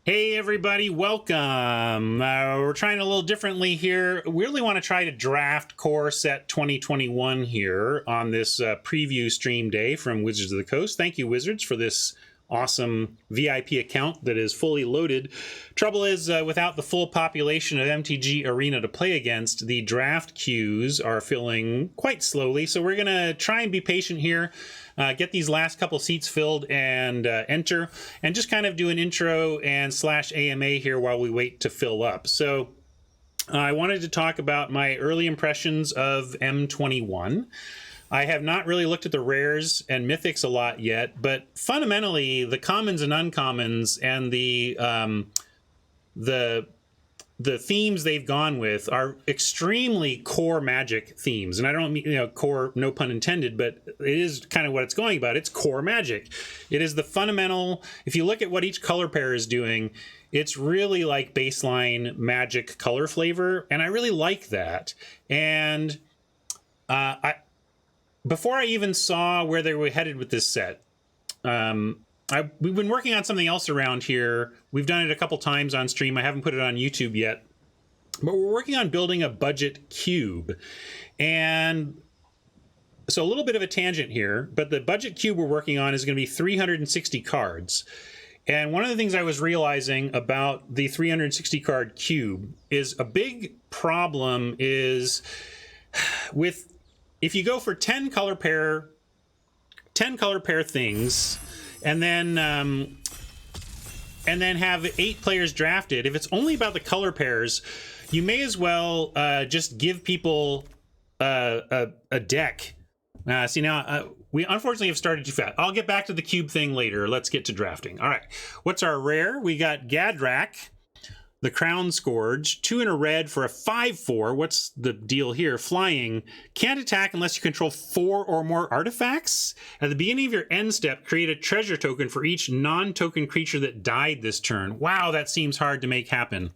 Hey everybody, welcome. We're trying a little differently here. We really want to try to draft Core Set 2021 here on this preview stream day from Wizards of the Coast. Thank you, Wizards, for this awesome VIP account that is fully loaded. Trouble is, without the full population of MTG Arena to play against, the draft queues are filling quite slowly. So we're going to try and be patient here. Get these last couple seats filled and enter, and just kind of do an intro and slash AMA here while we wait to fill up. So I wanted to talk about my early impressions of M21. I have not really looked at the rares and mythics a lot yet, but fundamentally the commons and uncommons and the themes they've gone with are extremely core Magic themes. And I don't mean, core, no pun intended, but it is kind of what it's going about. It's core Magic. It is the fundamental, if you look at what each color pair is doing, it's really like baseline Magic color flavor. And I really like that. And before I even saw where they were headed with this set, we've been working on something else around here. We've done it a couple times on stream. I haven't put it on YouTube yet. But we're working on building a budget cube. And so a little bit of a tangent here, but the budget cube we're working on is going to be 360 cards. And one of the things I was realizing about the 360 card cube is a big problem is with, if you go for 10 color pair things, and then have 8 players drafted. If it's only about the color pairs, you may as well just give people a deck. See, now we unfortunately have started too fast. I'll get back to the cube thing later. Let's get to drafting. All right, what's our rare? We got Gadrak, the Crown Scourge, 2 in a red for a 5/4. What's the deal here? Flying. Can't attack unless you control 4 or more artifacts. At the beginning of your end step, create a treasure token for each non-token creature that died this turn. Wow, that seems hard to make happen.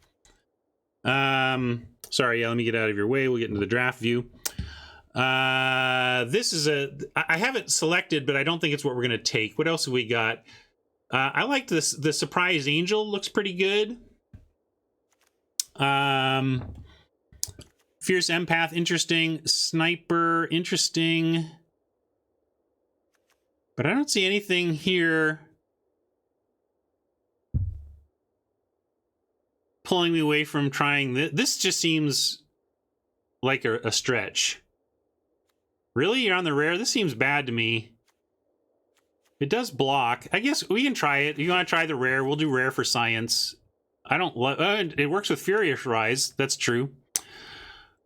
Sorry, let me get out of your way. We'll get into the draft view. This is I have it selected, but I don't think it's what we're going to take. What else have we got? I like this. The Surprise Angel looks pretty good. Fierce Empath, interesting. Sniper, interesting. But I don't see anything here pulling me away from trying this. This just seems like a stretch. Really? You're on the rare? This seems bad to me. It does block. I guess we can try it. You want to try the rare? We'll do rare for science. I don't love it. Works with Furious Rise. That's true.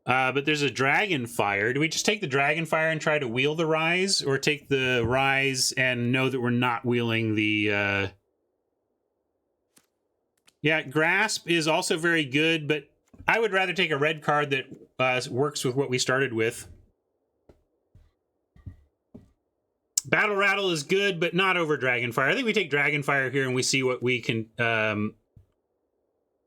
But there's a Dragon Fire. Do we just take the Dragon Fire and try to wheel the Rise, or take the Rise and know that we're not wheeling the? Yeah, Grasp is also very good, but I would rather take a red card that works with what we started with. Battle Rattle is good, but not over Dragonfire. I think we take Dragonfire here and we see what we can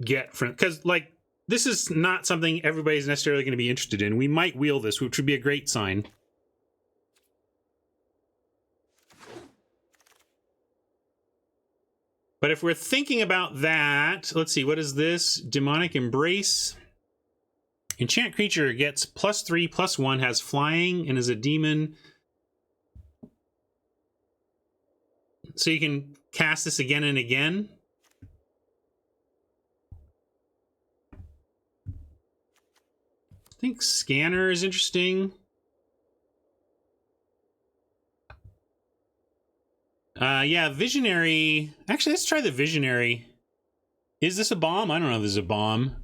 get from, because like this is not something everybody's necessarily going to be interested in. We might wheel this, which would be a great sign. But if we're thinking about that, let's see, what is this? Demonic Embrace. Enchant creature gets +3/+1, has flying, and is a demon. So you can cast this again and again. I think Scanner is interesting. Yeah, Visionary. Actually, let's try the Visionary. Is this a bomb? I don't know if this is a bomb.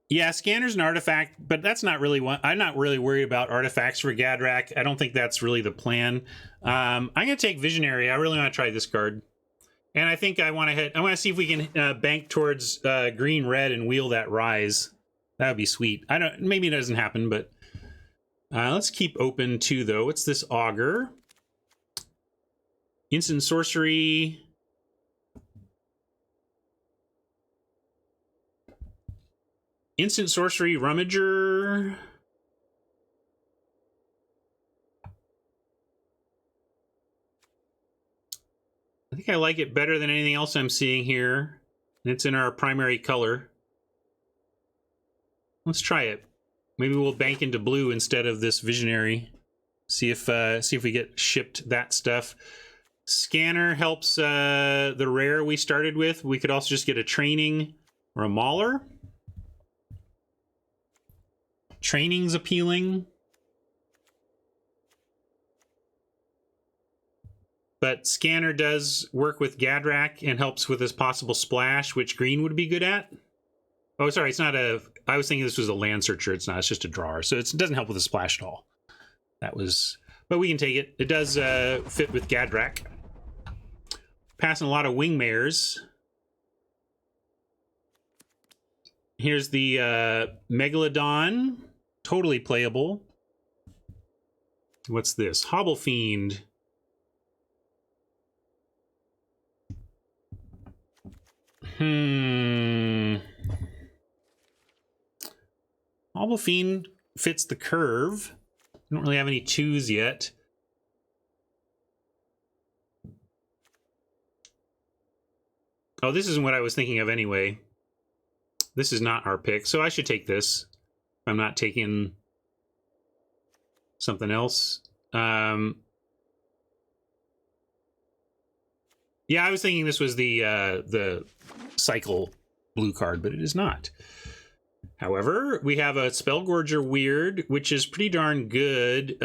Yeah, Scanner's an artifact, but that's not really one. I'm not really worried about artifacts for Gadrak. I don't think that's really the plan. I'm going to take Visionary. I really want to try this card. And I think I want to see if we can bank towards green-red and wheel that Rise. That would be sweet. Maybe it doesn't happen, but let's keep open too, though. What's this Augur? Instant sorcery. Instant sorcery Rummager. think I like it better than anything else I'm seeing here. It's in our primary color. Let's try it. Maybe we'll bank into blue instead of this visionary. See if we get shipped that stuff. Scanner helps the rare we started with. We could also just get a training or a mauler. Training's appealing. But Scanner does work with Gadrak and helps with this possible splash, which green would be good at. Oh, sorry, it's not a... I was thinking this was a land searcher. It's not. It's just a drawer. So it doesn't help with the splash at all. That was... But we can take it. It does fit with Gadrak. Passing a lot of Wingmares. Here's the Megalodon. Totally playable. What's this? Hobble Fiend. Hobble Fiend fits the curve. I don't really have any 2s yet. Oh, this isn't what I was thinking of anyway. This is not our pick, so I should take this. I'm not taking something else. Yeah, I was thinking this was the cycle blue card, but it is not. However, we have a Spellgorger Weird, which is pretty darn good.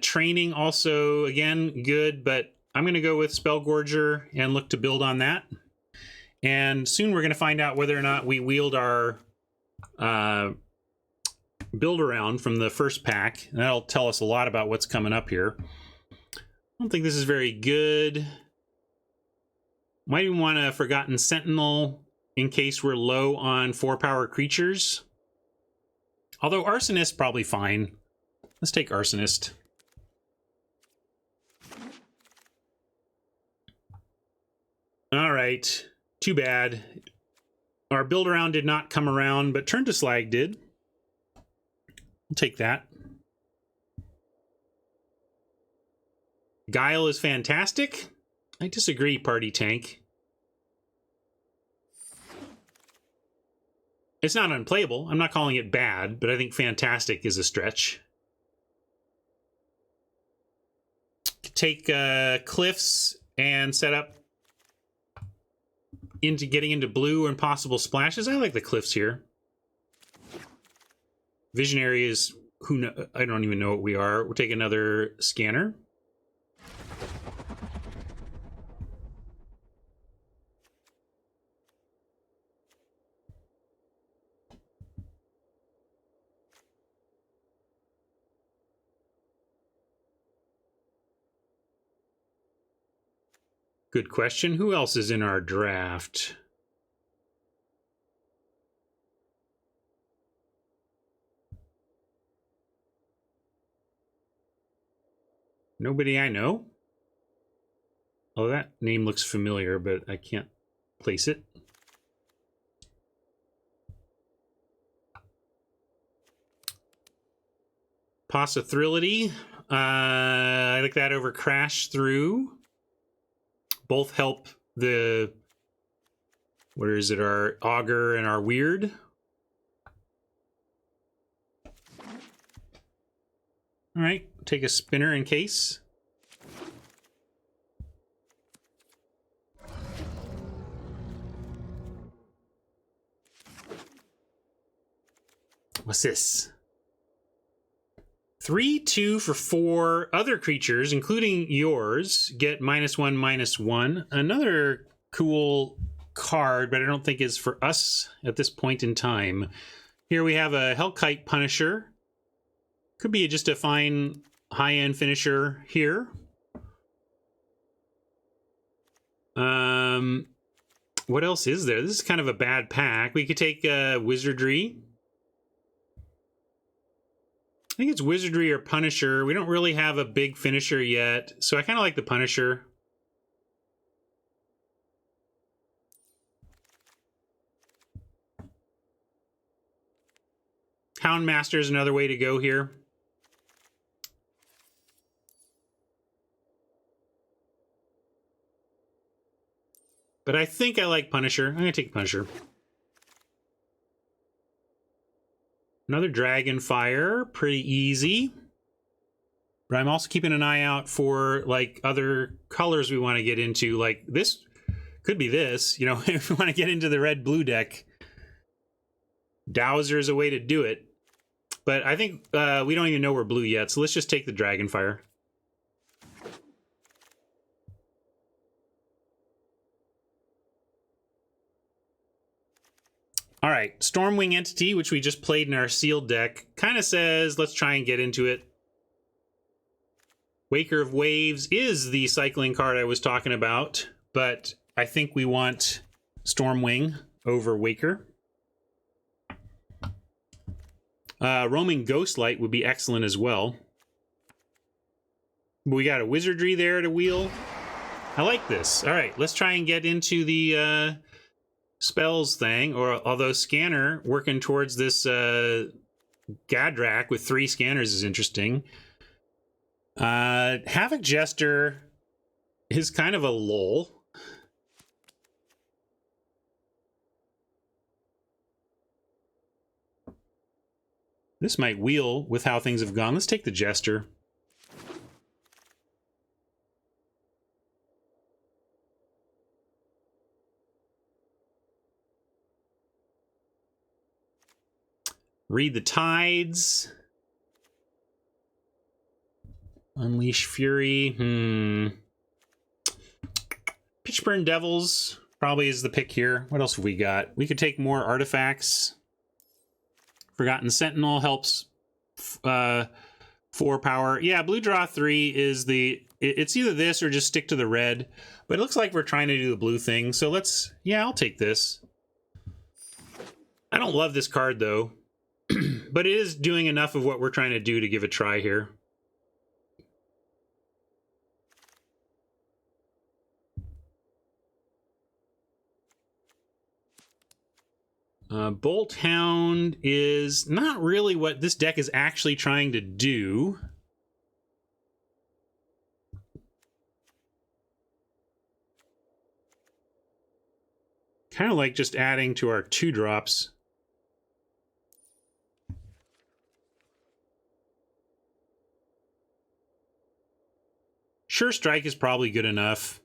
Training also, again, good, but I'm going to go with Spellgorger and look to build on that. And soon we're going to find out whether or not we wield our build around from the first pack. And that'll tell us a lot about what's coming up here. I don't think this is very good. Might even want a Forgotten Sentinel in case we're low on 4-power creatures. Although Arsonist probably fine. Let's take Arsonist. All right. Too bad. Our build around did not come around, but Turn to Slag did. I'll take that. Guile is fantastic. I disagree, Party Tank. It's not unplayable. I'm not calling it bad, but I think fantastic is a stretch. Take Cliffs and set up into getting into blue and possible splashes. I like the Cliffs here. Visionary is... who know, I don't even know what we are. We'll take another Scanner. Good question. Who else is in our draft? Nobody I know. Oh, that name looks familiar, but I can't place it. Possibility. I like that over Crash Through. Both help the... where is it? Our Augur and our Weird. All right, take a spinner in case. What's this? 3/2 for 4 other creatures, including yours, get -1/-1. Another cool card, but I don't think is for us at this point in time. Here we have a Hellkite Punisher. Could be just a fine high-end finisher here. What else is there? This is kind of a bad pack. We could take Wizardry. I think it's Wizardry or Punisher. We don't really have a big finisher yet, so I kind of like the Punisher. Houndmaster is another way to go here. But I think I like Punisher. I'm going to take Punisher. Another Dragonfire. Pretty easy. But I'm also keeping an eye out for, like, other colors we want to get into. Like, this could be this. You know, if we want to get into the red-blue deck, Dowser is a way to do it. But I think we don't even know we're blue yet, so let's just take the Dragonfire. All right, Stormwing Entity, which we just played in our sealed deck, kind of says, let's try and get into it. Waker of Waves is the cycling card I was talking about, but I think we want Stormwing over Waker. Roaming Ghostlight would be excellent as well. But we got a Wizardry there to wheel. I like this. All right, let's try and get into the spells thing, or although Scanner working towards this Gadrak with 3 scanners is interesting. Havoc Jester is kind of a lull. This might wheel with how things have gone. Let's take the Jester. Read the Tides. Unleash Fury. Pitchburn Devils probably is the pick here. What else have we got? We could take more artifacts. Forgotten Sentinel helps 4 power. Yeah, blue draw 3 is the... It's either this or just stick to the red. But it looks like we're trying to do the blue thing. So let's... Yeah, I'll take this. I don't love this card, though. But it is doing enough of what we're trying to do to give a try here. Bolt Hound is not really what this deck is actually trying to do. Kind of like just adding to our 2-drops. Sure Strike is probably good enough.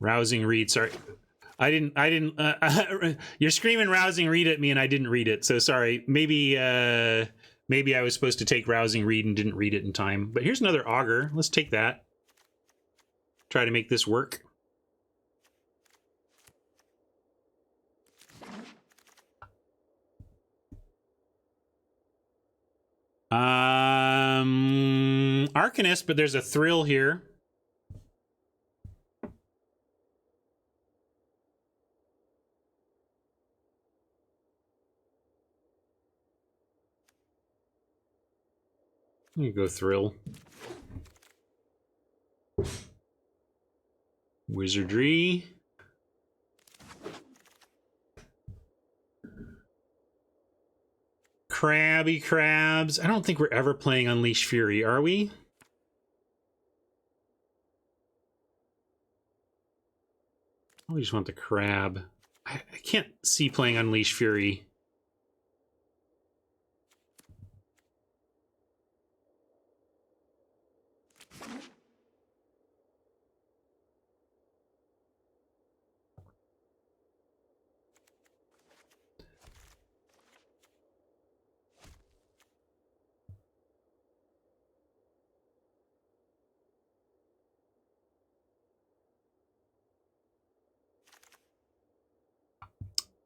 Rousing Read, sorry. I didn't, you're screaming Rousing Read at me and I didn't read it, so sorry. Maybe I was supposed to take Rousing Read and didn't read it in time. But here's another Augur. Let's take that. Try to make this work. Arcanist, but there's a Thrill here. You go Thrill. Wizardry. Crabby Crabs. I don't think we're ever playing Unleash Fury, are we? We just want the crab. I can't see playing Unleash Fury.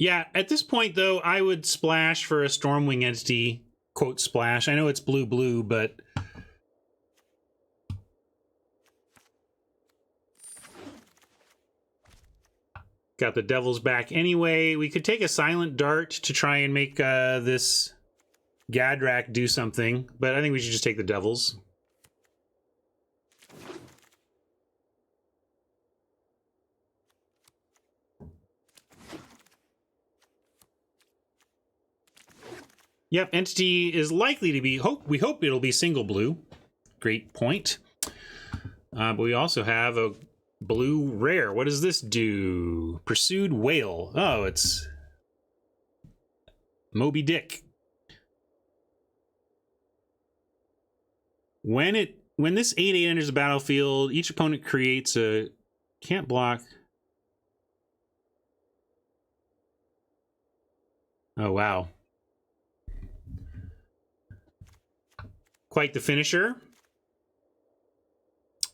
Yeah, at this point, though, I would splash for a Stormwing Entity. Quote, splash. I know it's blue-blue, but... Got the Devil's back anyway. We could take a Silent Dart to try and make this Gadrak do something, but I think we should just take the Devils. Yep, entity is likely to be, we hope it'll be single blue. Great point. But we also have a blue rare. What does this do? Pursued Whale. Oh, it's Moby Dick. When this 8/8 enters the battlefield, each opponent creates a can't block. Oh wow. Quite the finisher.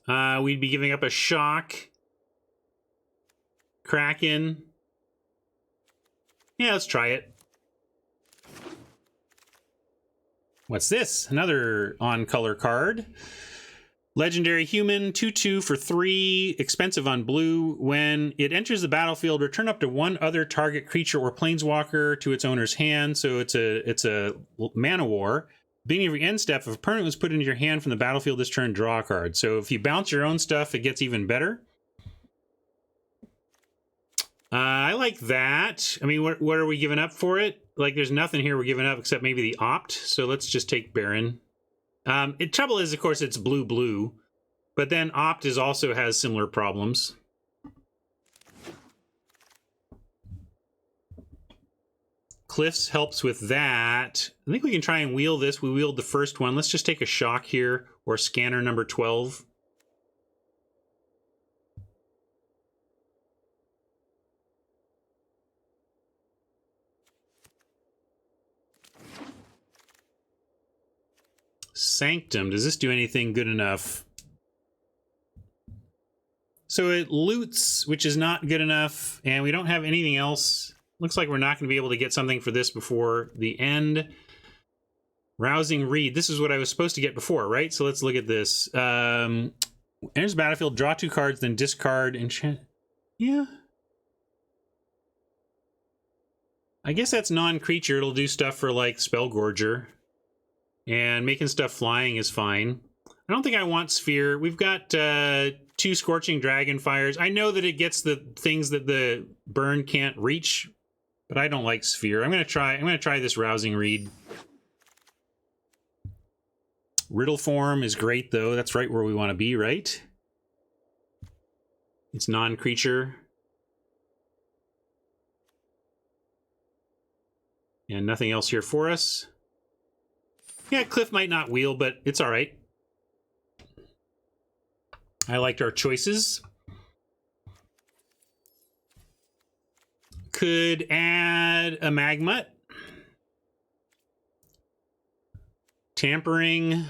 We'd be giving up a shock. Kraken. Yeah, let's try it. What's this? Another on-color card. Legendary Human, 2/2 for 3, expensive on blue. When it enters the battlefield, return up to one other target creature or planeswalker to its owner's hand. So it's a mana war. Beginning of your end step, if a opponent was put into your hand from the battlefield this turn, draw a card. So if you bounce your own stuff, it gets even better. I like that. I mean, what are we giving up for it? Like, there's nothing here we're giving up except maybe the opt. So let's just take Baron. Trouble is, of course, it's blue, but then opt also has similar problems. Cliffs helps with that. I think we can try and wheel this. We wheeled the first one. Let's just take a shock here, or scanner number 12. Sanctum. Does this do anything good enough? So it loots, which is not good enough, and we don't have anything else. Looks like we're not going to be able to get something for this before the end. Rousing Read. This is what I was supposed to get before, right? So let's look at this. Enters the battlefield, draw 2 cards, then discard enchant. Yeah. I guess that's non-creature. It'll do stuff for, like, Spellgorger. And making stuff flying is fine. I don't think I want Sphere. We've got 2 Scorching Dragonfires. I know that it gets the things that the burn can't reach, but I don't like Sphere. I'm gonna try this Rousing Read. Riddle Form is great though. That's right where we want to be, right? It's non-creature. And nothing else here for us. Yeah, Cliff might not wheel, but it's all right. I liked our choices. Could add a Magmut. Tampering.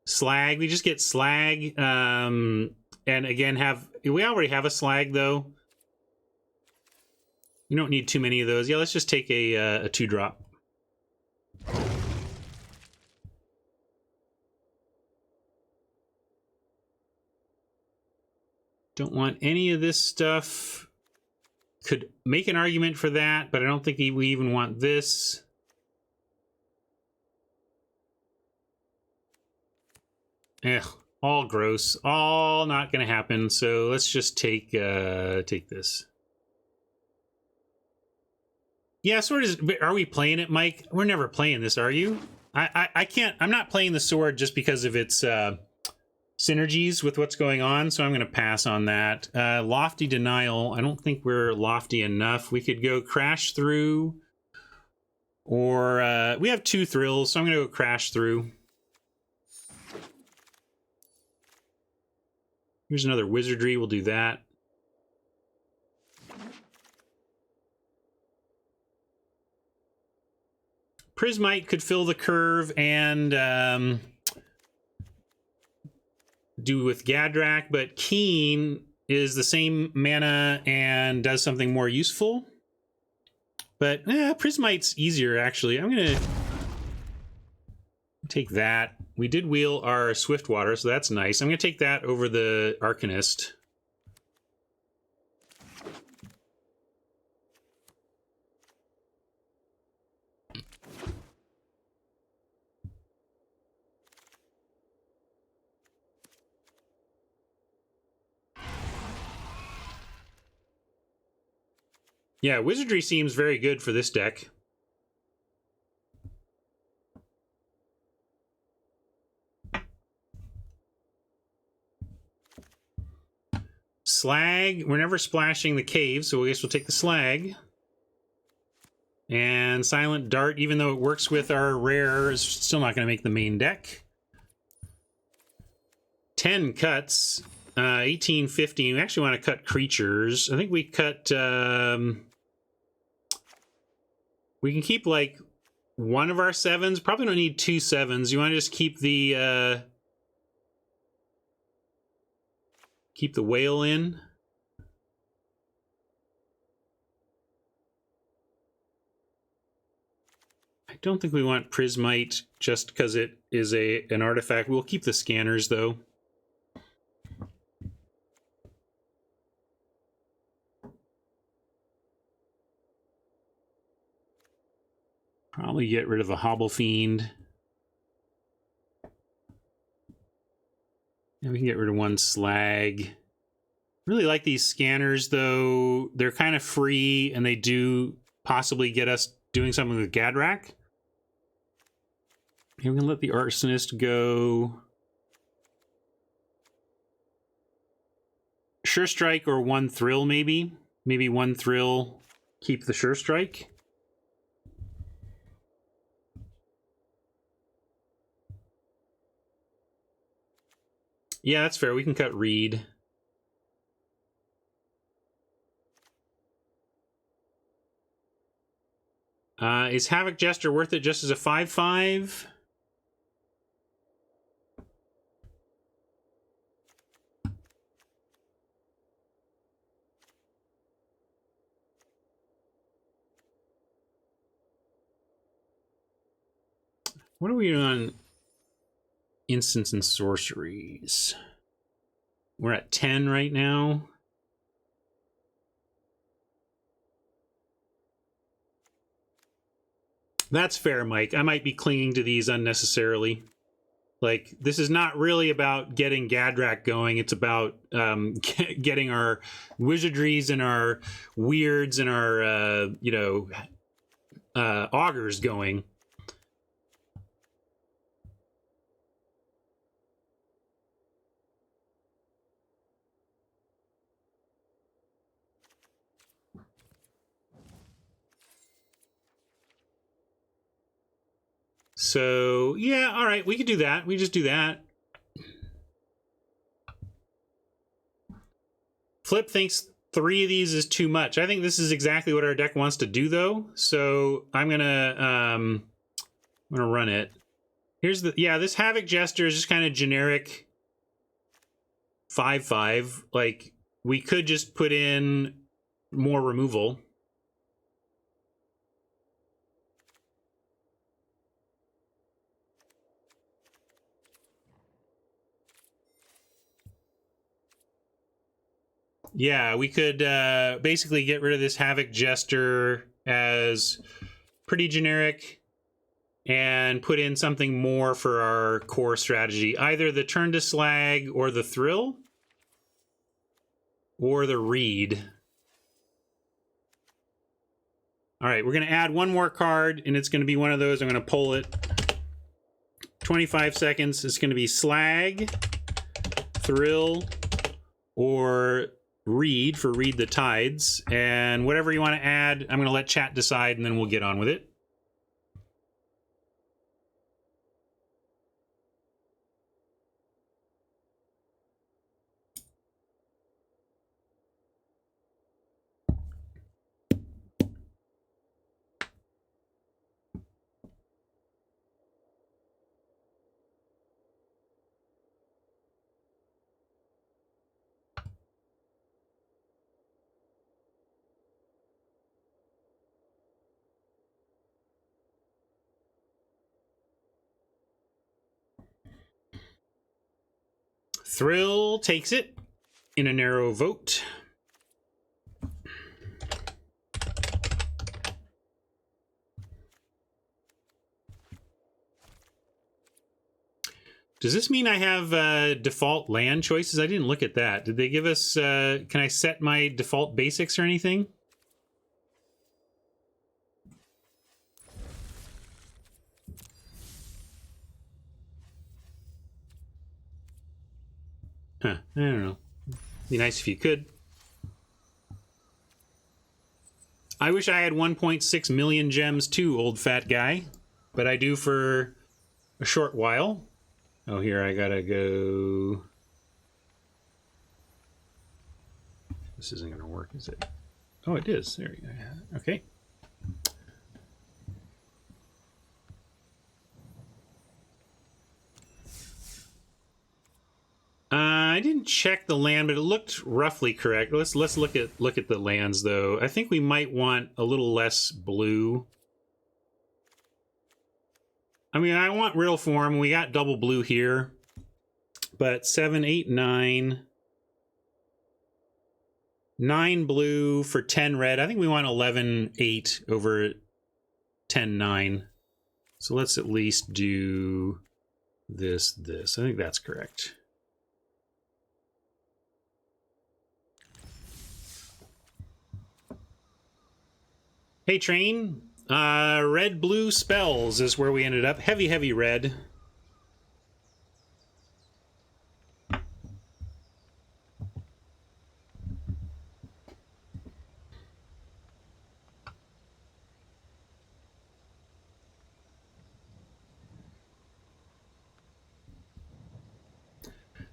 Slag. We just get Slag. And again, we already have a Slag, though. We don't need too many of those. Yeah, let's just take a 2-drop. Don't want any of this stuff. Could make an argument for that, but I don't think we even want this. All gross. All not going to happen. So let's just take this. Yeah, sort of. Are we playing it, Mike? We're never playing this, are you? I can't. I'm not playing the sword just because of its synergies with what's going on, so I'm going to pass on that. Lofty Denial. I don't think we're lofty enough. We could go Crash Through, or we have 2 Thrills, so I'm going to go Crash Through. Here's another Wizardry. We'll do that. Prismite could fill the curve and do with Gadrak, but Keen is the same mana and does something more useful. But Prismite's easier, actually. I'm going to take that. We did wheel our Swiftwater, so that's nice. I'm going to take that over the Arcanist. Yeah, Wizardry seems very good for this deck. slag. We're never splashing the cave, so I guess we'll take the slag. And Silent Dart, even though it works with our rare, is still not going to make the main deck. 10 cuts. 18, 15. We actually want to cut creatures. I think we cut... we can keep, like, one of our 7s. Probably don't need 2 7s. You want to just keep the... keep the whale in. I don't think we want Prismite just because it is an artifact. We'll keep the scanners, though. Probably get rid of a Hobble Fiend. And we can get rid of 1 slag. Really like these scanners, though. They're kind of free, and they do possibly get us doing something with Gadrak. Here we can let the Arsonist go. Sure Strike or 1 Thrill, maybe. Maybe 1 Thrill, keep the Sure Strike. Yeah, that's fair. We can cut Reed. Is Havoc Jester worth it just as a 5/5? What are we doing on instants and sorceries? We're at 10 right now. That's fair, Mike. I might be clinging to these unnecessarily. Like, this is not really about getting Gadrak going. It's about getting our wizardries and our weirds and our, augurs going. So, yeah, all right, we could do that. We just do that. Flip thinks 3 of these is too much. I think this is exactly what our deck wants to do, though. So I'm gonna run it. Here's the this Havoc Jester is just kind of generic 5/5. Like, we could just put in more removal. Yeah, we could basically get rid of this Havoc Jester as pretty generic and put in something more for our core strategy. Either the Turn to Slag or the Thrill or the Reed. All right, we're going to add 1 more card, and it's going to be one of those. I'm going to pull it. 25 seconds. It's going to be Slag, Thrill, or Reed for Read the Tides, and whatever you want to add, I'm going to let chat decide, and then we'll get on with it. Thrill takes it in a narrow vote. Does this mean I have default land choices? I didn't look at that. Did they give us... can I set my default basics or anything? Huh, I don't know. Be nice if you could. I wish I had 1.6 million gems too, old fat guy. But I do for a short while. Oh, here I gotta go. This isn't gonna work, is it? Oh, it is. There you go. Okay. I didn't check the land, but it looked roughly correct. Let's look at the lands though. I think we might want a little less blue. I mean, I want real form. We got double blue here, but 7, 8, 9, 9 blue for 10 red. I think we want 11, 8 over 10, 9. So let's at least do this. I think that's correct. Hey, train. Red blue spells is where we ended up. Heavy, heavy red.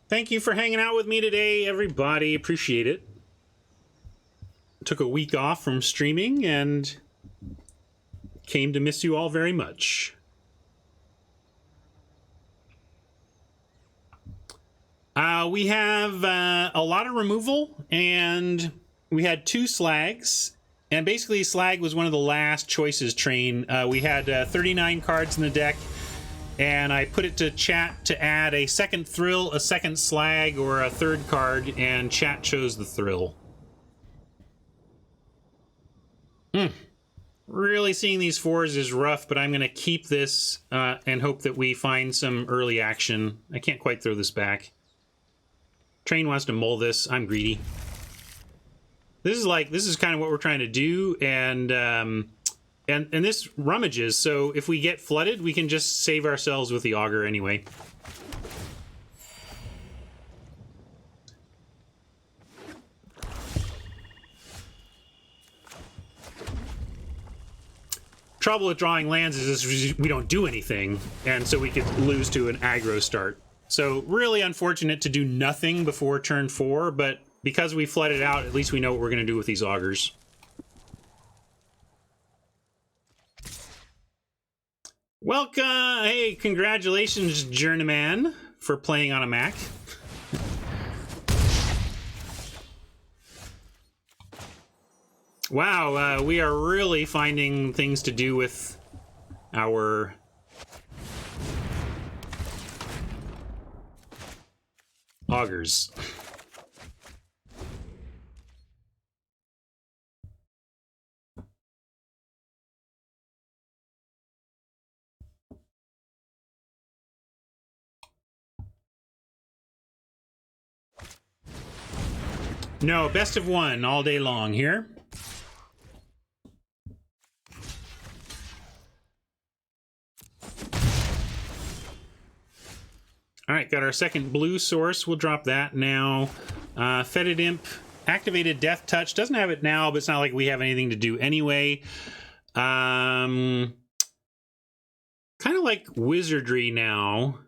Thank you for hanging out with me today, everybody. Appreciate it. Took a week off from streaming and came to miss you all very much. We have a lot of removal, and we had 2 slags. And basically, slag was one of the last choices, train. We had 39 cards in the deck, and I put it to chat to add a second thrill, a second slag, or a third card, and chat chose the thrill. Really seeing these 4s is rough, but I'm going to keep this and hope that we find some early action. I can't quite throw this back. Train wants to mull this. I'm greedy. This is kind of what we're trying to do, and this rummages. So if we get flooded, we can just save ourselves with the auger anyway. Trouble with drawing lands is we don't do anything, and so we could lose to an aggro start. So really unfortunate to do nothing before turn 4, but because we flooded out, at least we know what we're going to do with these augers. Welcome! Hey, congratulations, Journeyman, for playing on a Mac. Wow, we are really finding things to do with our augers. No, best of 1 all day long here. All right, got our second blue source. We'll drop that now. Fetid Imp, activated Death Touch. Doesn't have it now, but it's not like we have anything to do anyway. Kind of like Wizardry now.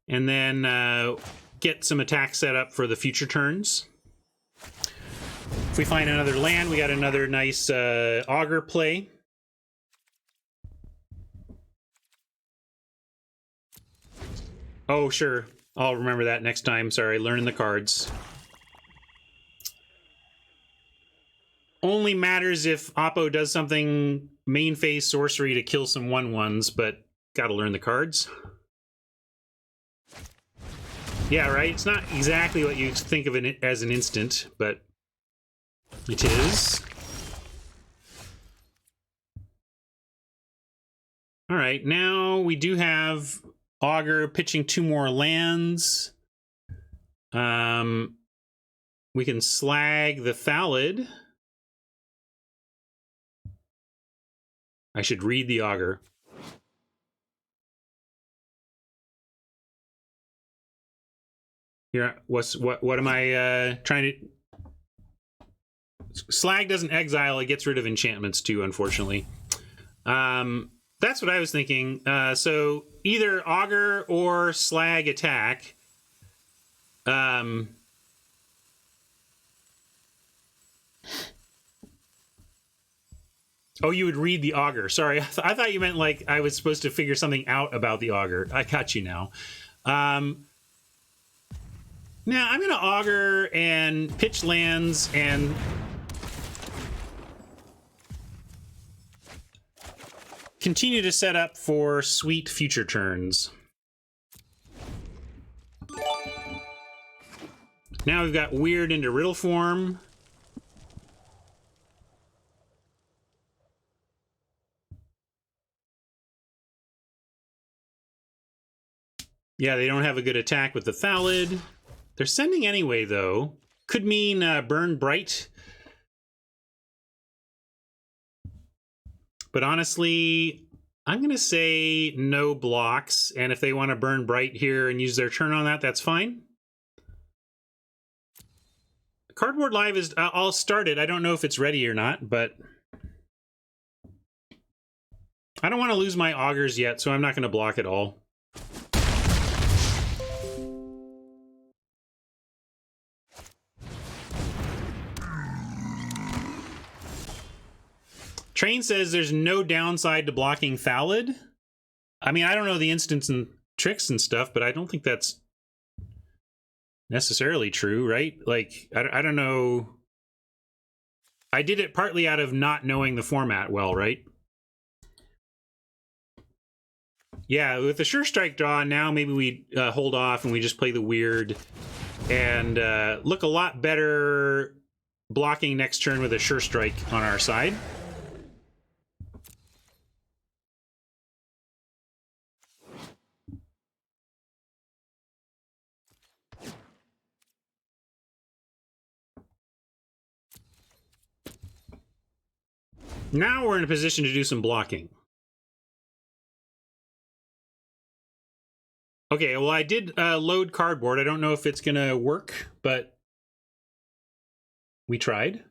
And then get some attack set up for the future turns. If we find another land, we got another nice auger play. Oh, sure. I'll remember that next time. Sorry, learning the cards. Only matters if Oppo does something main phase sorcery to kill some 1/1s, but gotta learn the cards. Yeah, right? It's not exactly what you think of it as an instant, but it is. All right, now we do have Augur pitching 2 more lands. We can slag the Thallid. I should read the Augur. Here, what am I trying to... Slag doesn't exile, it gets rid of enchantments too, unfortunately. That's what I was thinking. So either Augur or Slag attack. Oh, you would read the Augur. Sorry, I thought you meant like I was supposed to figure something out about the Augur. I got you now. Now I'm going to Augur and pitch lands and continue to set up for sweet future turns. Now we've got Weird into Riddle form. Yeah, they don't have a good attack with the Thallid. They're sending anyway, though. Could mean Burn Bright. But honestly, I'm going to say no blocks. And if they want to Burn Bright here and use their turn on that, that's fine. Cardboard Live is all started. I don't know if it's ready or not, but I don't want to lose my Augurs yet, so I'm not going to block at all. Train says there's no downside to blocking Thallid. I mean, I don't know the instants and tricks and stuff, but I don't think that's necessarily true, right? Like, I don't know. I did it partly out of not knowing the format well, right? Yeah, with the Sure Strike draw, now maybe we hold off and we just play the Weird and look a lot better blocking next turn with a Sure Strike on our side. Now we're in a position to do some blocking. Okay, well, I did load Cardboard. I don't know if it's going to work, but we tried.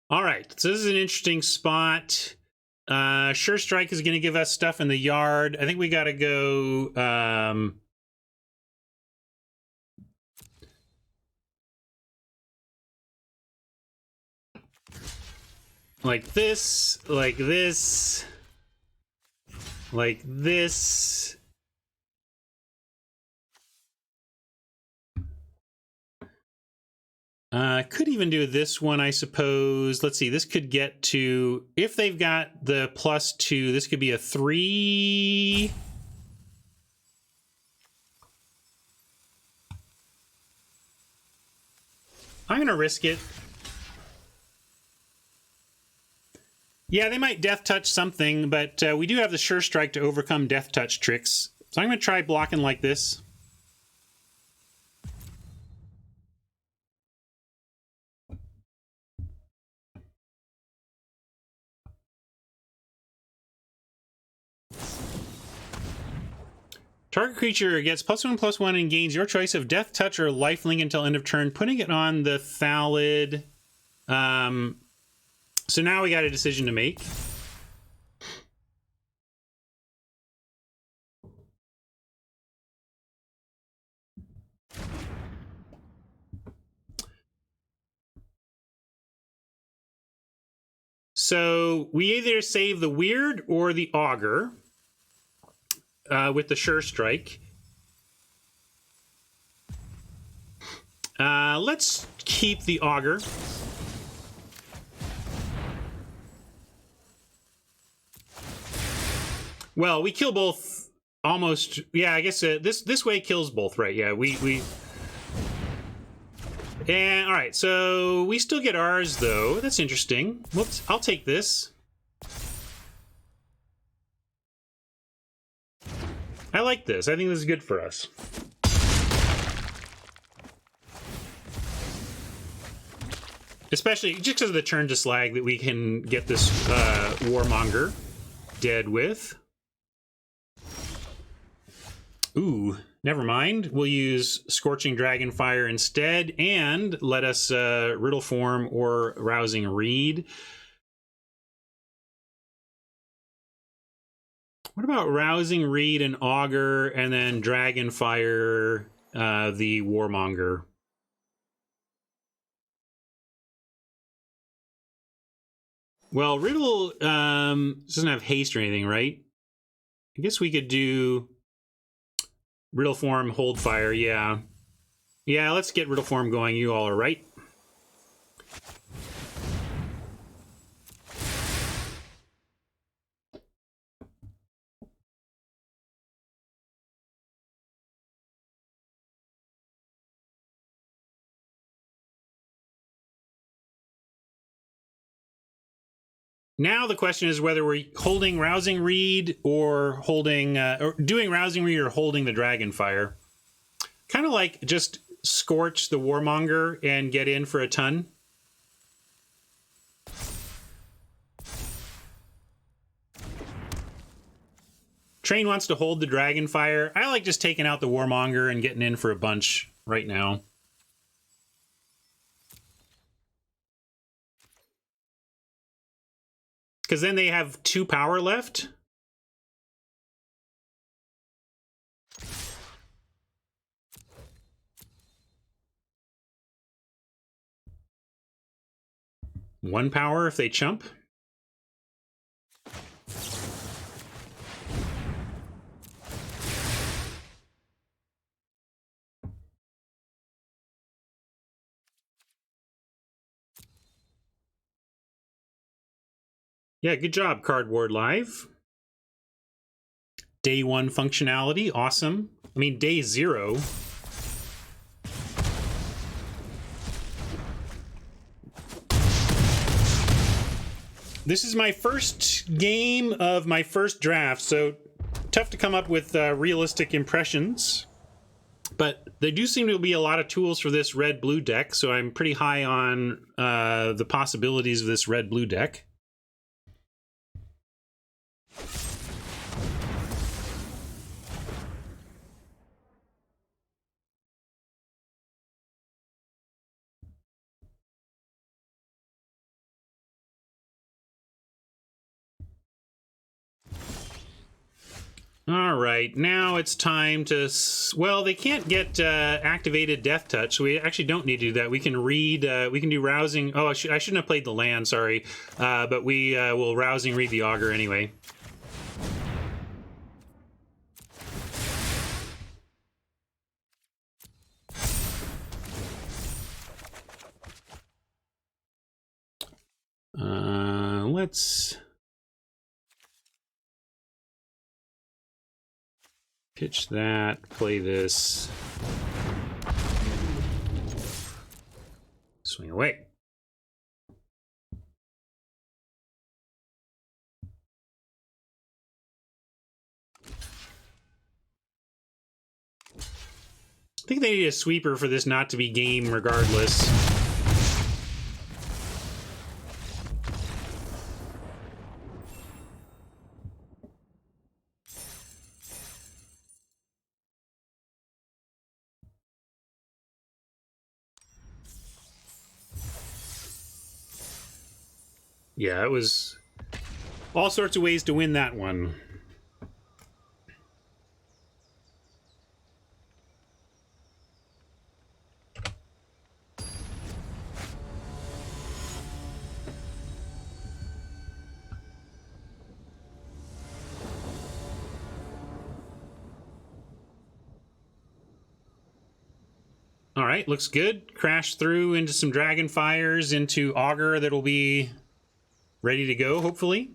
All right, so this is an interesting spot. Sure Strike is going to give us stuff in the yard. I think we got to go... like this, like this, like this. Could even do this one, I suppose. Let's see, this could get to, if they've got the +2, this could be a 3. I'm going to risk it. Yeah, they might Death Touch something, but we do have the Sure Strike to overcome Death Touch tricks. So I'm going to try blocking like this. Target creature gets +1/+1 and gains your choice of Death Touch or Lifelink until end of turn, putting it on the Thallid. So now we got a decision to make. So we either save the Weird or the Augur with the Sure Strike. Let's keep the Augur. Well, we kill both almost. Yeah, I guess this way kills both, right? Yeah, we. And all right, so we still get ours though. That's interesting. Whoops, I'll take this. I like this. I think this is good for us. Especially just because of the turn to slag that we can get this Warmonger dead with. Ooh, never mind. We'll use Scorching Dragonfire instead, and let us Riddle Form or Rousing Reed. What about Rousing Reed and Augur, and then Dragonfire the Warmonger? Well, Riddle doesn't have haste or anything, right? I guess we could do Riddle Form, Hold Fire, yeah. Yeah, let's get Riddle Form going. You all are right. Now the question is whether we're holding Rousing Reed or holding, or doing Rousing Reed or holding the Dragonfire. Kind of like just Scorch the Warmonger and get in for a ton. Train wants to hold the Dragonfire. I like just taking out the Warmonger and getting in for a bunch right now. Because then they have 2 power left. One power if they chump. Yeah, good job, Cardboard Live. Day 1 functionality, awesome. I mean, day 0. This is my first game of my first draft, so tough to come up with realistic impressions. But there do seem to be a lot of tools for this red-blue deck, so I'm pretty high on the possibilities of this red-blue deck. All right, now it's time to... Well, they can't get activated Death Touch, so we actually don't need to do that. We can read... we can do Rousing... Oh, I shouldn't have played the land, sorry. But we will Rousing Read the Augur anyway. Let's... pitch that, play this. Swing away. I think they need a sweeper for this not to be game regardless. Yeah, it was all sorts of ways to win that one. All right, looks good. Crash through into some Dragonfires, into Augur that'll be ready to go, hopefully.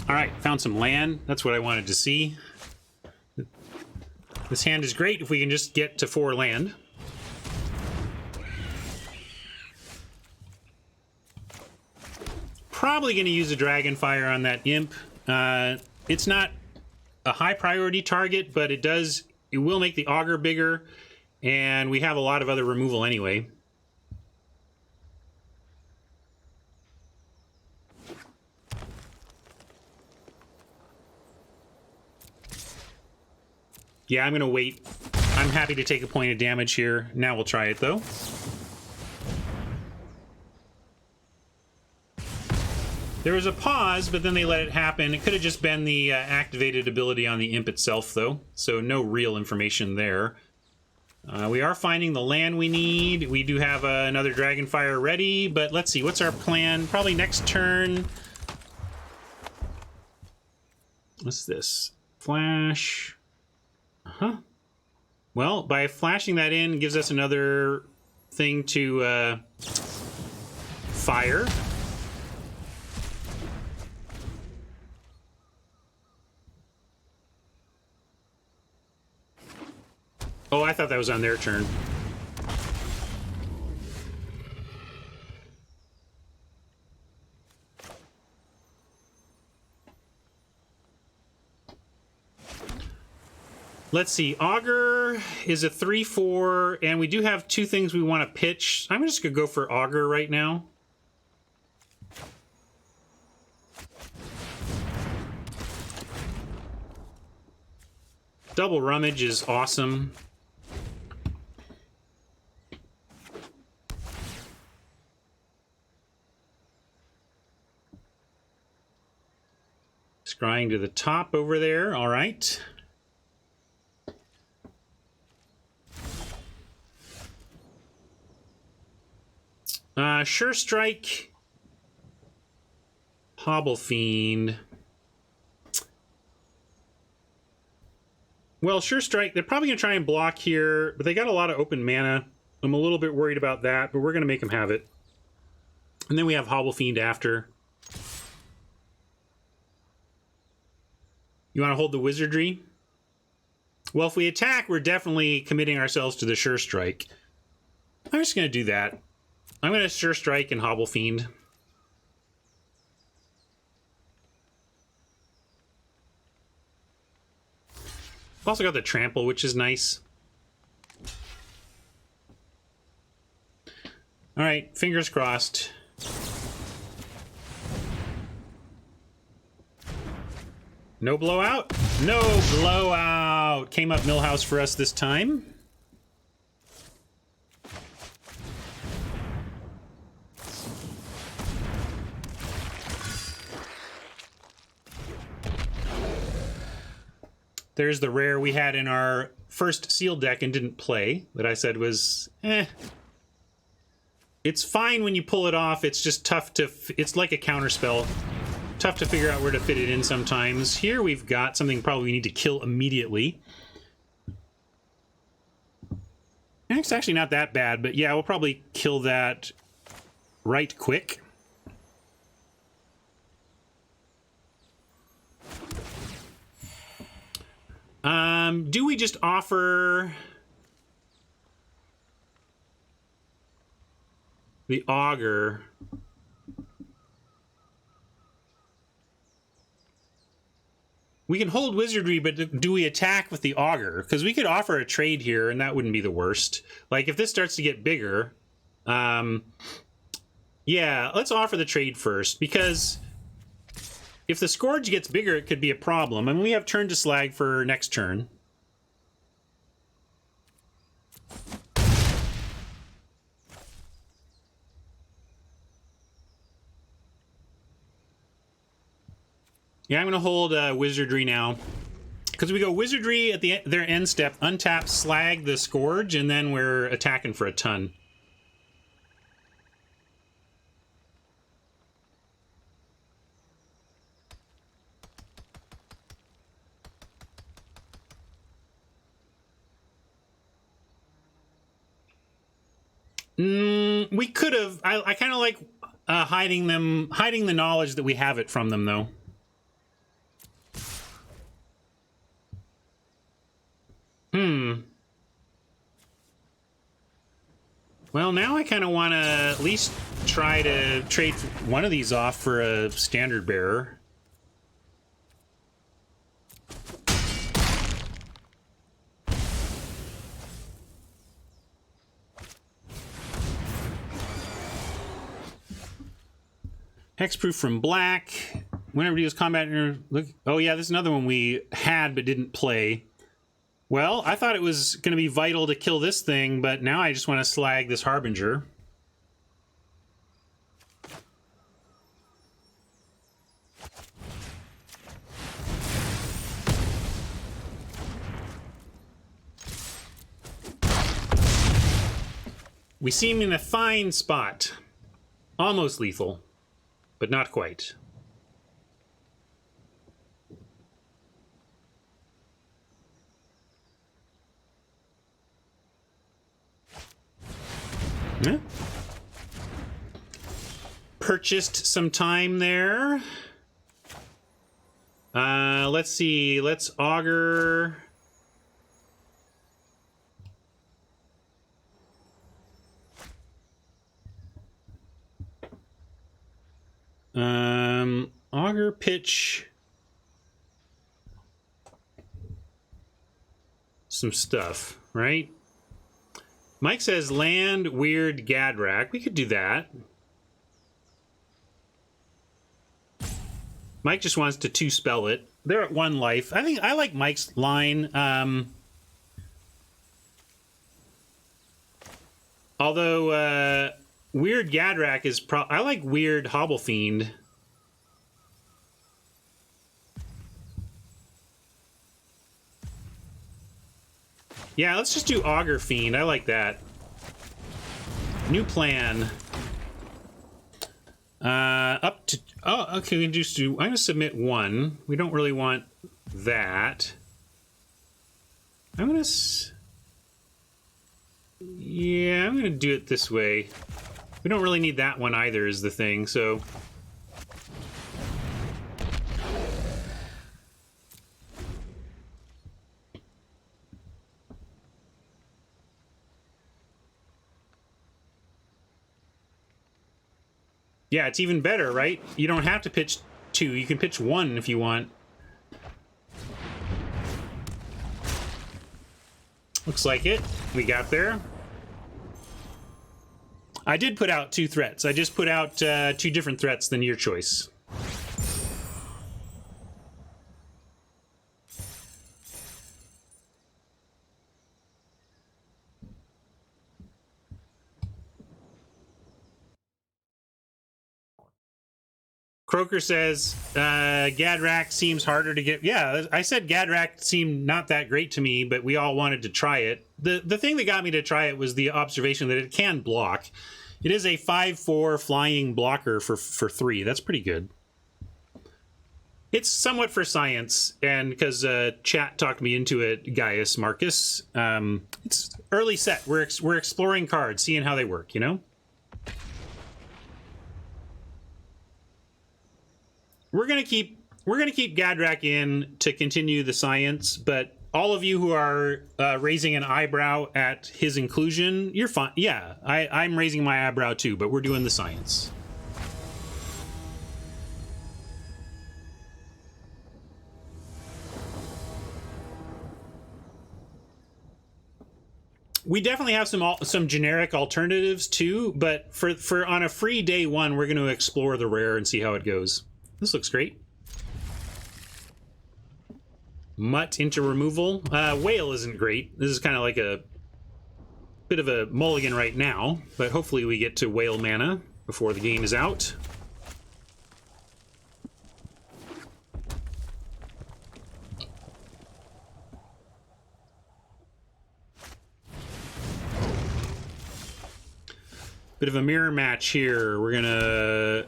All right, found some land. That's what I wanted to see. This hand is great if we can just get to 4 land. Probably going to use a Dragonfire on that Imp. It's not a high priority target, but it will make the Augur bigger, and we have a lot of other removal anyway. Yeah, I'm going to wait. I'm happy to take a point of damage here. Now we'll try it, though. There was a pause, but then they let it happen. It could have just been the activated ability on the Imp itself, though. So no real information there. We are finding the land we need. We do have another Dragonfire ready, but let's see. What's our plan? Probably next turn. What's this? Flash. Huh. Well, by flashing that in, it gives us another thing to fire. Oh, I thought that was on their turn. Let's see. Augur is a 3/4, and we do have 2 things we want to pitch. I'm just going to go for Augur right now. Double Rummage is awesome. Scrying to the top over there. All right. Sure Strike. Hobble Fiend. Well, Sure Strike, they're probably going to try and block here, but they got a lot of open mana. I'm a little bit worried about that, but we're going to make them have it. And then we have Hobble Fiend after. You want to hold the Wizardry? Well, if we attack, we're definitely committing ourselves to the Sure Strike. I'm just going to do that. I'm going to Sure Strike and Hobble Fiend. I've also got the Trample, which is nice. All right, fingers crossed. No blowout? No blowout! Came up Millhouse for us this time. There's the rare we had in our first sealed deck and didn't play, that I said was, eh. It's fine when you pull it off, it's just tough to... It's like a counterspell. Tough to figure out where to fit it in sometimes. Here we've got something probably we need to kill immediately. And it's actually not that bad, but yeah, we'll probably kill that right quick. Do we just offer the Augur? We can hold Wizardry, but do we attack with the Augur? Because we could offer a trade here, and that wouldn't be the worst. Like, if this starts to get bigger, yeah, let's offer the trade first, because if the Scourge gets bigger, it could be a problem. I mean, we have turn to Slag for next turn. Yeah, I'm going to hold Wizardry now. Because we go Wizardry at their end step, untap, Slag the Scourge, and then we're attacking for a ton. We could have. I kind of like hiding the knowledge that we have it from them, though. Well, now I kind of want to at least try to trade one of these off for a standard bearer. Hexproof from black. Whenever you use combat, look. Oh yeah, this is another one we had but didn't play. Well, I thought it was going to be vital to kill this thing, but now I just want to slag this Harbinger. We seem in a fine spot. Almost lethal, but not quite. Yeah. Purchased some time there. Let's see. Let's augur. Augur pitch. Some stuff, right? Mike says land weird Gadrak. We could do that. Mike just wants to two-spell it. They're at 1 life. I think I like Mike's line. Although weird Gadrak is I like weird Hobble Fiend. Yeah, let's just do Augur Fiend. I like that. New plan. Up to... Oh, okay, we can just do... I'm going to submit 1. We don't really want that. I'm going to... Yeah, I'm going to do it this way. We don't really need that one either is the thing, so... Yeah, it's even better, right? You don't have to pitch 2. You can pitch 1 if you want. Looks like it. We got there. I did put out 2 threats. I just put out 2 different threats than your choice. Croker says, Gadrak seems harder to get... Yeah, I said Gadrak seemed not that great to me, but we all wanted to try it. The thing that got me to try it was the observation that it can block. It is a 5/4 flying blocker for 3. That's pretty good. It's somewhat for science, and because chat talked me into it, Gaius Marcus. It's early set. We're exploring cards, seeing how they work, you know? We're gonna keep Gadrak in to continue the science, but all of you who are raising an eyebrow at his inclusion, you're fine. Yeah, I'm raising my eyebrow too, but we're doing the science. We definitely have some generic alternatives too, but for on a free day 1, we're going to explore the rare and see how it goes. This looks great. Mutt into removal. Whale isn't great. This is kind of like a bit of a mulligan right now, but hopefully we get to whale mana before the game is out. Bit of a mirror match here. We're gonna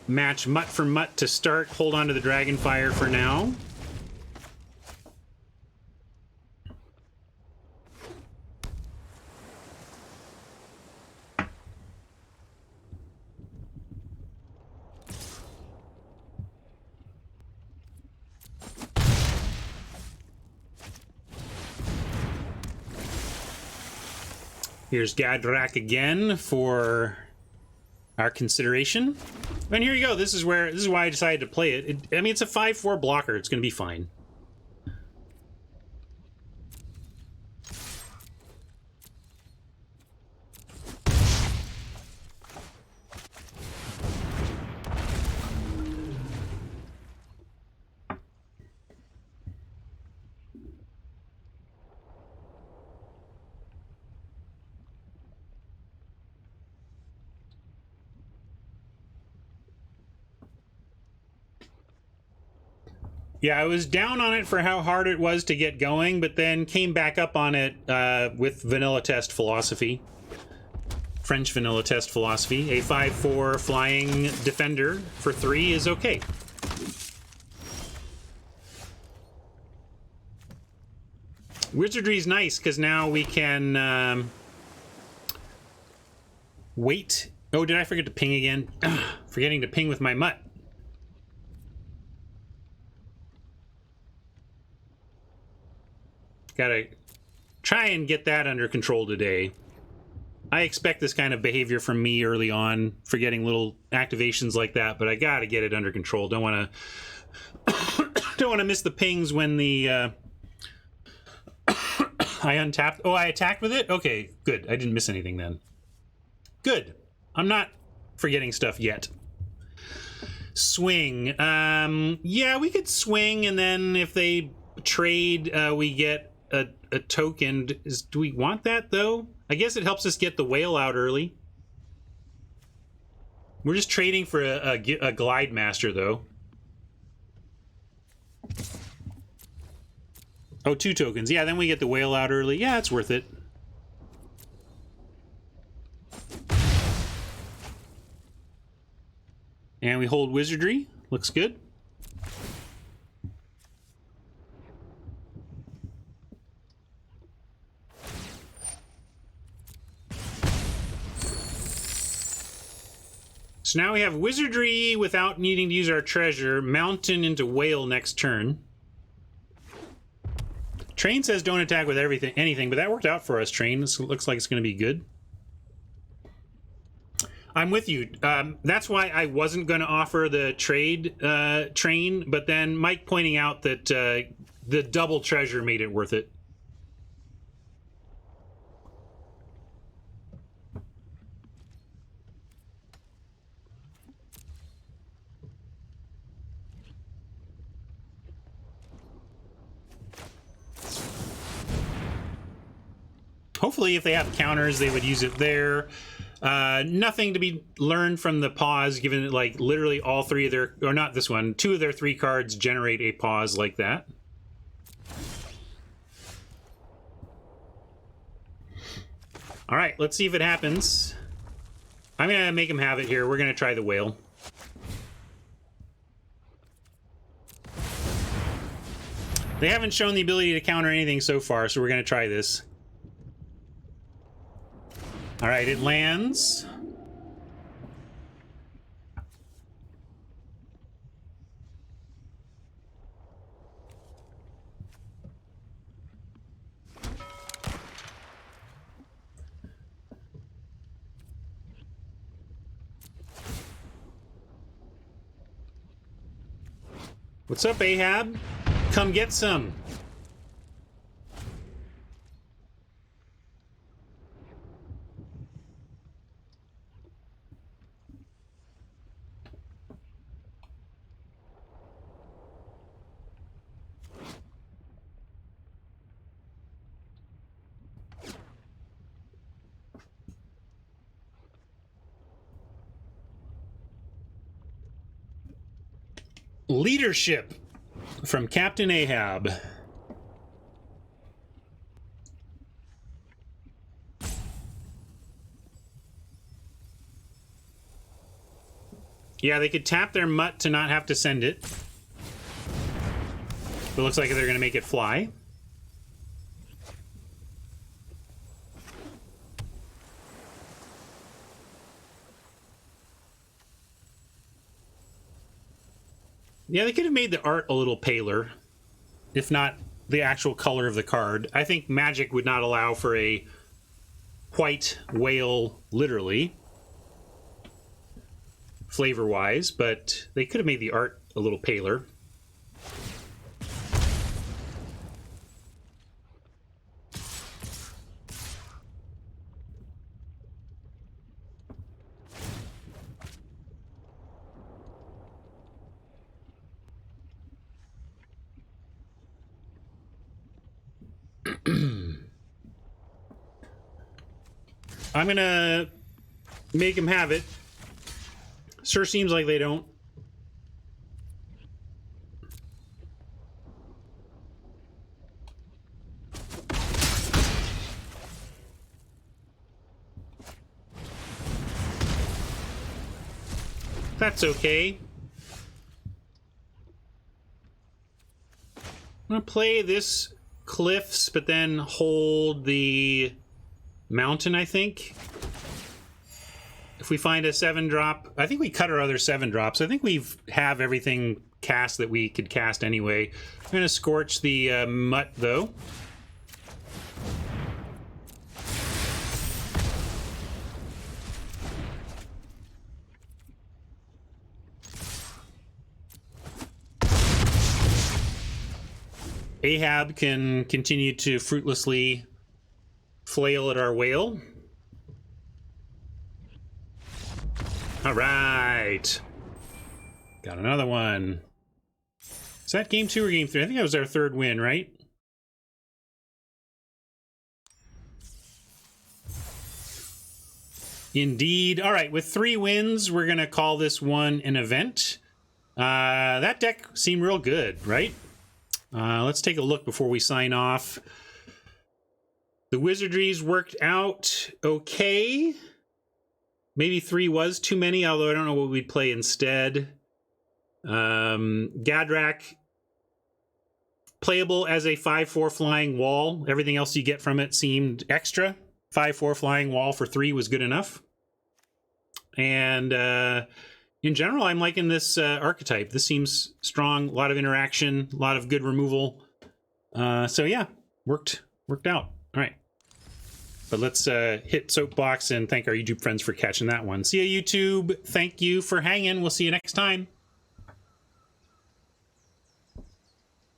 match Mutt for Mutt to start. Hold on to the Dragonfire for now. Here's Gadrak again for our consideration. And here you go. This is why I decided to play it. I mean, it's a 5/4 blocker. It's going to be fine. Yeah, I was down on it for how hard it was to get going, but then came back up on it with vanilla test philosophy. French vanilla test philosophy. A 5/4 flying defender for 3 is okay. Wizardry's nice because now we can wait. Oh, did I forget to ping again? Forgetting to ping with my mutt. Gotta try and get that under control today. I expect this kind of behavior from me early on, forgetting little activations like that, but I gotta get it under control. Don't want to miss the pings when the I untapped. Oh, I attacked with it? Okay, good. I didn't miss anything then. Good. I'm not forgetting stuff yet. Swing. Yeah, we could swing, and then if they trade, we get a token. Do we want that, though? I guess it helps us get the whale out early. We're just trading for a Glide Master, though. Oh, 2 tokens. Yeah, then we get the whale out early. Yeah, it's worth it. And we hold Wizardry. Looks good. So now we have Wizardry without needing to use our treasure. Mountain into Whale next turn. Train says don't attack with anything, but that worked out for us, Train. This looks like it's going to be good. I'm with you. That's why I wasn't going to offer the trade Train, but then Mike pointing out that the double treasure made it worth it. Hopefully, if they have counters, they would use it there. Nothing to be learned from the pause, given that, like, literally all 3 of their... Or not this one. 2 of their 3 cards generate a pause like that. All right, let's see if it happens. I'm going to make him have it here. We're going to try the whale. They haven't shown the ability to counter anything so far, so we're going to try this. All right, it lands. What's up, Ahab? Come get some. Leadership from Captain Ahab. Yeah, they could tap their mutt to not have to send it. But it looks like they're going to make it fly. Yeah, they could have made the art a little paler, if not the actual color of the card. I think Magic would not allow for a white whale, literally, flavor-wise, but they could have made the art a little paler. I'm gonna make them have it. Sure seems like they don't. That's okay. I'm gonna play this cliffs, but then hold the mountain, I think. If we find a 7-drop, I think we cut our other 7-drops. I think we have everything cast that we could cast anyway. I'm going to scorch the mutt, though. Ahab can continue to fruitlessly flail at our whale. All right. Got another one. Is that game 2 or game 3? I think that was our 3rd win, right? Indeed. All right, with 3 wins, we're going to call this one an event. That deck seemed real good, right? Let's take a look before we sign off. The wizardries worked out okay. Maybe 3 was too many, although I don't know what we'd play instead. Gadrak, playable as a 5/4 flying wall. Everything else you get from it seemed extra. 5/4 flying wall for 3 was good enough. And in general, I'm liking this archetype. This seems strong, a lot of interaction, a lot of good removal. So yeah, worked out. All right. But let's hit Soapbox and thank our YouTube friends for catching that one. See ya, YouTube. Thank you for hanging. We'll see you next time.